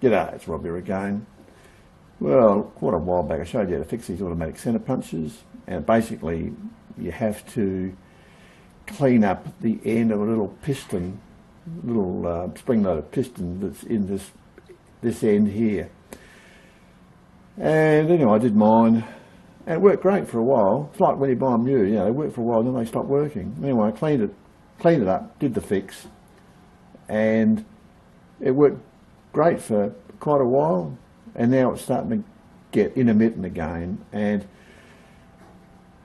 G'day, it's Rob here again. Well, quite a while back I showed you how to fix these automatic centre punches, and basically you have to clean up the end of a little piston, little spring-loaded piston that's in this end here. And anyway, I did mine, and it worked great for a while. It's like when you buy them new, you know, they work for a while, then they stop working. Anyway, I cleaned it up, did the fix, and it worked great for quite a while, and now it's starting to get intermittent again. And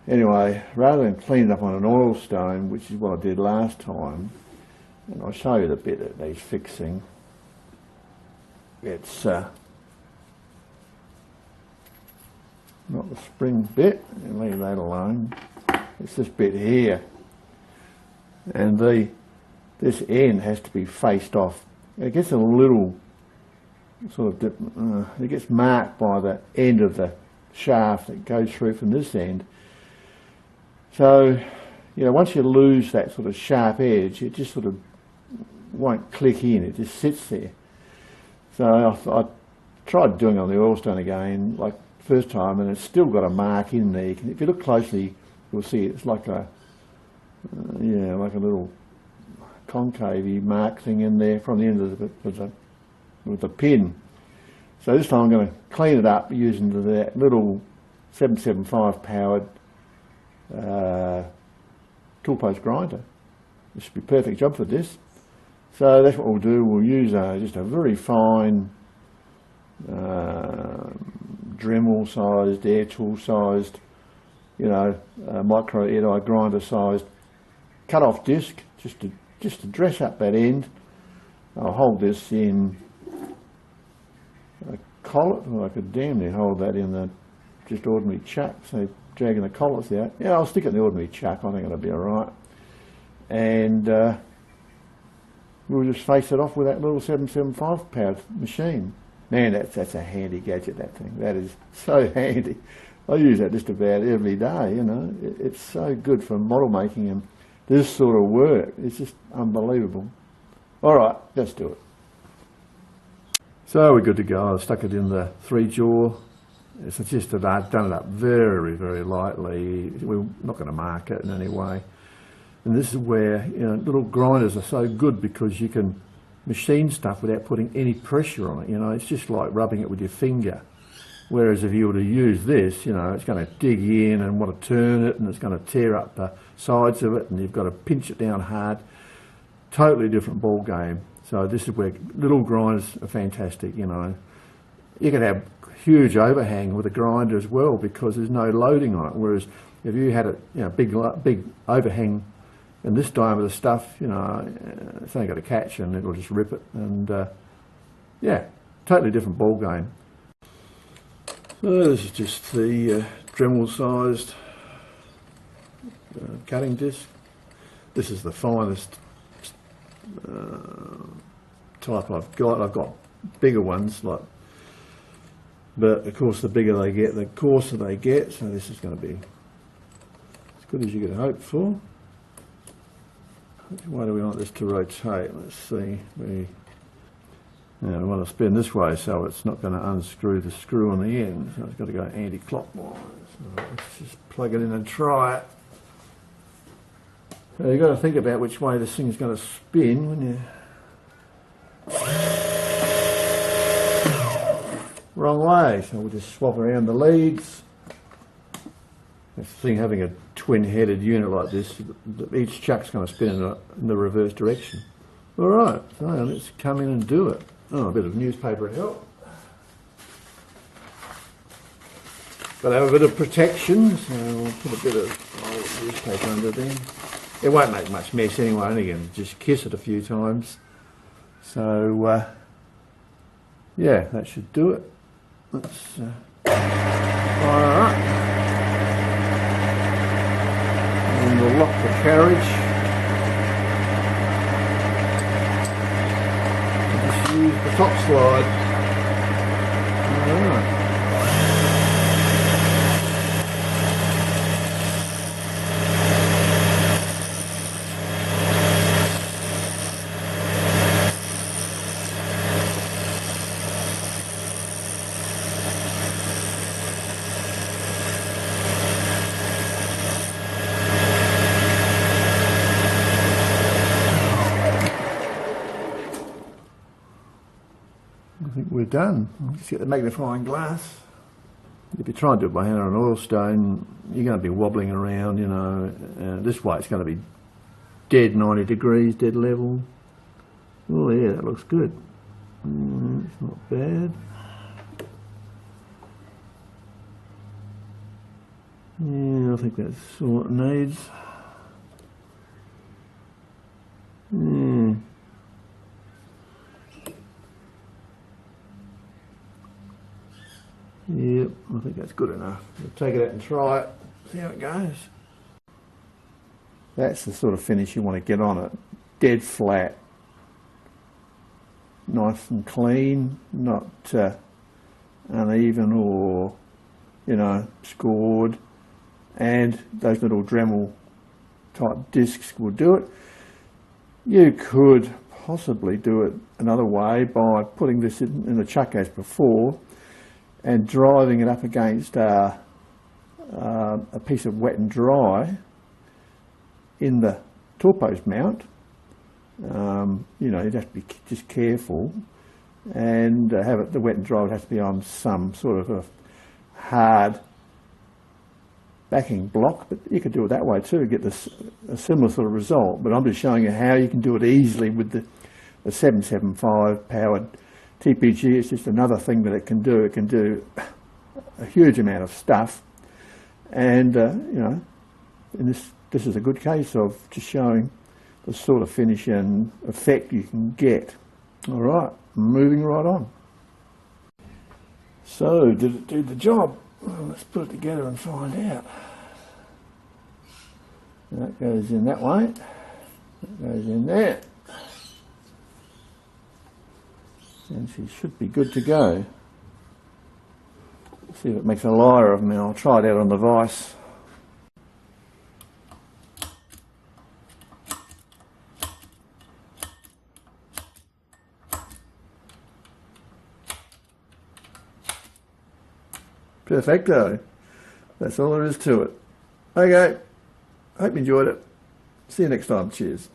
anyway, rather than clean it up on an oil stone, which is what I did last time, and I'll show you the bit that needs fixing. It's not the spring bit, and leave that alone. It's this bit here, and this end has to be faced off. It gets a little sort of, it gets marked by the end of the shaft that goes through from this end. So, you know, once you lose that sort of sharp edge, it just sort of won't click in, it just sits there. So I tried doing it on the oil stone again, like first time, and it's still got a mark in there. If you look closely, you'll see it's like a, yeah, like a little concave mark thing in there from the end of with the pin. So this time I'm going to clean it up using that little 775 powered tool post grinder. This should be a perfect job for this. So that's what we'll do. We'll use just a very fine Dremel sized, air tool sized, you know, micro air die grinder sized cut off disc, just to dress up that end. I'll hold this in a collet. Well, I could damn near hold that in the just ordinary chuck, so dragging the collets out. Yeah, I'll stick it in the ordinary chuck, I think it'll be alright. And we'll just face it off with that little 775 powered machine. Man, that's a handy gadget, that thing. That is so handy. I use that just about every day, you know. It's so good for model making and this sort of work. It's just unbelievable. Alright, let's do it. So we're good to go. I've stuck it in the 3-jaw. It's just that I've done it up very, very lightly. We're not going to mark it in any way. And this is where, you know, little grinders are so good because you can machine stuff without putting any pressure on it. You know, it's just like rubbing it with your finger. Whereas if you were to use this, you know, it's going to dig in and want to turn it, and it's going to tear up the sides of it, and you've got to pinch it down hard. Totally different ball game. So this is where little grinders are fantastic. You know, you can have huge overhang with a grinder as well because there's no loading on it. Whereas if you had a, you know, big overhang and this diameter stuff, you know, it's only got a catch and it'll just rip it. And yeah, totally different ball game. So this is just the Dremel sized cutting disc. This is the finest type I've got. I've got bigger ones, like, but of course the bigger they get, the coarser they get. So this is going to be as good as you could hope for. Which way do we want this to rotate? Let's see. Now we want to spin this way so it's not going to unscrew the screw on the end. So it's got to go anti-clockwise. So let's just plug it in and try it. So you've got to think about which way this thing is going to spin when you... Wrong way, so we'll just swap around the leads. This thing having a twin-headed unit like this, each chuck's going to spin in the reverse direction. Alright, so let's come in and do it. Oh, a bit of newspaper to help. Got to have a bit of protection, so I'll put a bit of old newspaper under there. It won't make much mess anyway, I'm only going to just kiss it a few times. So, yeah, that should do it. Let's fire up. And we'll lock the carriage. And just use the top slide. Alright. I think we're done. Let's get the magnifying glass. If you try and do it by hand on an oil stone, you're going to be wobbling around, you know. This way it's going to be dead 90 degrees, dead level. Oh yeah, that looks good. It's not bad. Yeah, I think that's all it needs. Yeah. Yep, I think that's good enough. We'll take it out and try it, see how it goes. That's the sort of finish you want to get on it. Dead flat. Nice and clean, not uneven or, you know, scored. And those little Dremel type discs will do it. You could possibly do it another way by putting this in a chuck as before and driving it up against a piece of wet and dry in the torpose mount. You know, you'd have to be just careful and have it, the wet and dry would have to be on some sort of a hard backing block, but you could do it that way too, get this a similar sort of result. But I'm just showing you how you can do it easily with the 775 powered TPG. It's just another thing that it can do. It can do a huge amount of stuff, and you know, and this is a good case of just showing the sort of finish and effect you can get. All right, moving right on. So, did it do the job? Well, let's put it together and find out. That goes in that way. That goes in there. And she should be good to go. Let's see if it makes a liar of me. I'll try it out on the vise. Perfecto. That's all there is to it. Okay. Hope you enjoyed it. See you next time. Cheers.